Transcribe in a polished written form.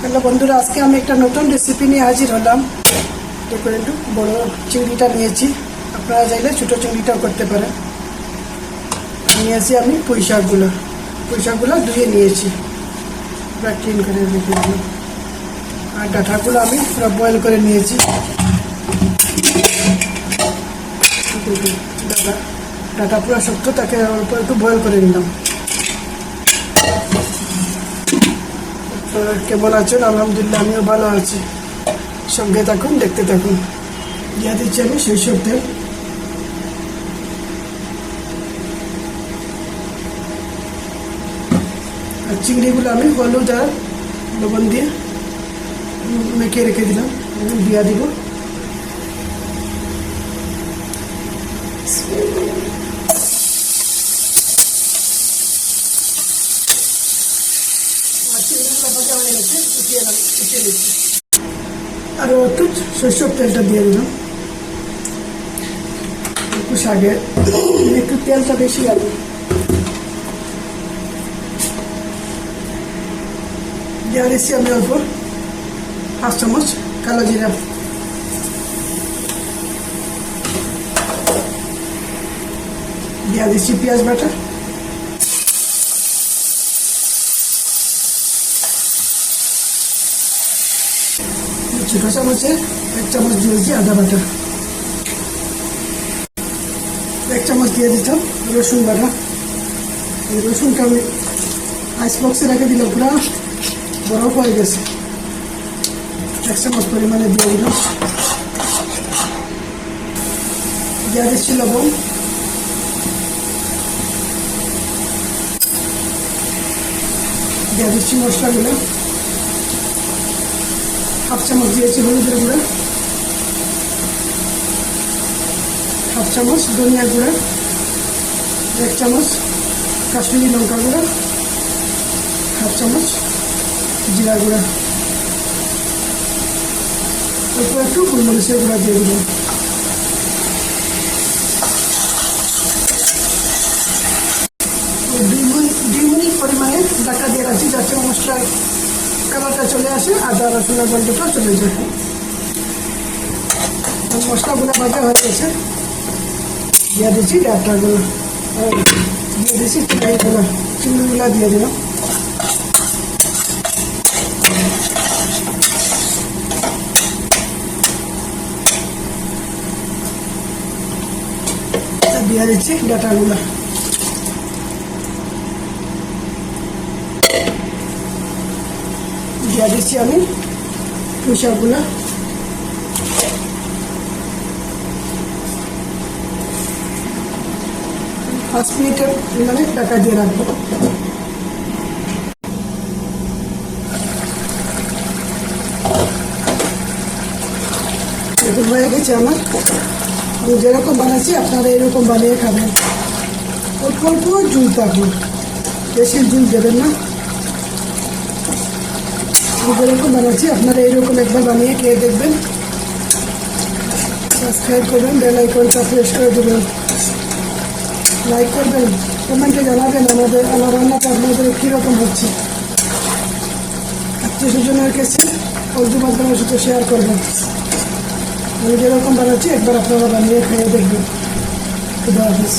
Hello বন্ধুরা, আজকে আমি একটা নতুন রেসিপি নিয়ে হাজির হলাম। দেখুন, একটু বড় চিংড়িটা নিয়েছি, আপনারা চাইলে ছোটো চিংড়িটাও করতে পারেন। নিয়েছি আমি পুঁই শাকগুলো ধুয়ে নিয়েছি, পুরো ক্লিন করে রেখে দিলাম। আর ডাঁটাগুলো আমি পুরো বয়েল করে নিয়েছি। ডাঁটা পুরো শক্ত, তাকে অল্প একটু বয়েল করে নিলাম। কেমন আছেন? আলহামদুলিল্লাহ, আমিও ভালো আছি। সঙ্গে থাকুন, দেখতে থাকুন। দিয়ে দিচ্ছি আমি সরিষার তেল। আর চিংড়িগুলো আমি হলুদ আর লবণ দিয়ে মেখে রেখে দিলাম, দিয়ে দিব। আর একটু সরষের তেলটা দিয়ে দিলাম। একটু শাকে একটু তেলটা বেশি লাগবে। দিয়ে দিচ্ছি আমি অল্প 5 চামচ কালো জিরা। দিয়ে দিচ্ছি পেঁয়াজ বাটা। ছোটো চামচে 1 চামচ দিয়েছি আদা বাটা। 1 চামচ দিয়ে দিতাম রসুন বাটা। এই রসুনটা আমি আইস বক্সে রেখে দিলাম, পুরো বরফ হয়ে গেছে। 1 চামচ পরিমাণে দিয়ে দিলাম। দিয়ে দিচ্ছি লবণ। দিয়ে দিচ্ছি মশলাগুলো। 1/2 চামচ দিয়েছি হলুদের গুঁড়া, 1/2 চামচ ধনিয়া গুঁড়া, 1 চামচ কাশ্মীরি লঙ্কা গুঁড়া, 1/2 চামচ জিরা গুঁড়া, অল্প একটু গোলমরিচের গুঁড়া দিয়ে দিলাম। দুই মিনিট পরিমাণে ঢাকা দিয়ে রাখছি, যাতে মশলার কালারটা চলে আসে, আদা রসুনের গন্ধটা চলে যায়। মশলাগুলো ভাজা হয়ে গেছে। দিয়ে দিচ্ছি ডাঁটাগুলো, দিয়ে দিচ্ছি চিংড়িগুলো দিয়ে দিলাম। দিয়ে দিচ্ছি ডাঁটাগুলো। দিয়ে দিচ্ছি আমি পুঁই শাকগুলো। পাঁচ মিনিটের মানে ঢাকা দিয়ে রাখবো। এরকম হয়ে গেছে আমার। আমি যেরকম বানাচ্ছি আপনারা এরকম বানিয়ে খাবেন। অল্প অল্প ঝুল থাকবে, বেশি ঝুল দেবেন না। আমি যেরকম বানাচ্ছি আপনারা এইরকম একবার বানিয়ে খেয়ে দেখবেন। সাবস্ক্রাইব করবেন, বেল আইকনটা প্রেস করে দেবেন, লাইক করবেন, কমেন্টে জানাবেন আমার রান্নাটা আপনাদের কীরকম হচ্ছে। আত্মীয় স্বজনের কাছে বন্ধু বান্ধবের সাথে শেয়ার করবেন। আমি যেরকম বানাচ্ছি একবার আপনারা বানিয়ে খেয়ে দেখবেন। খুদা হাফেজ।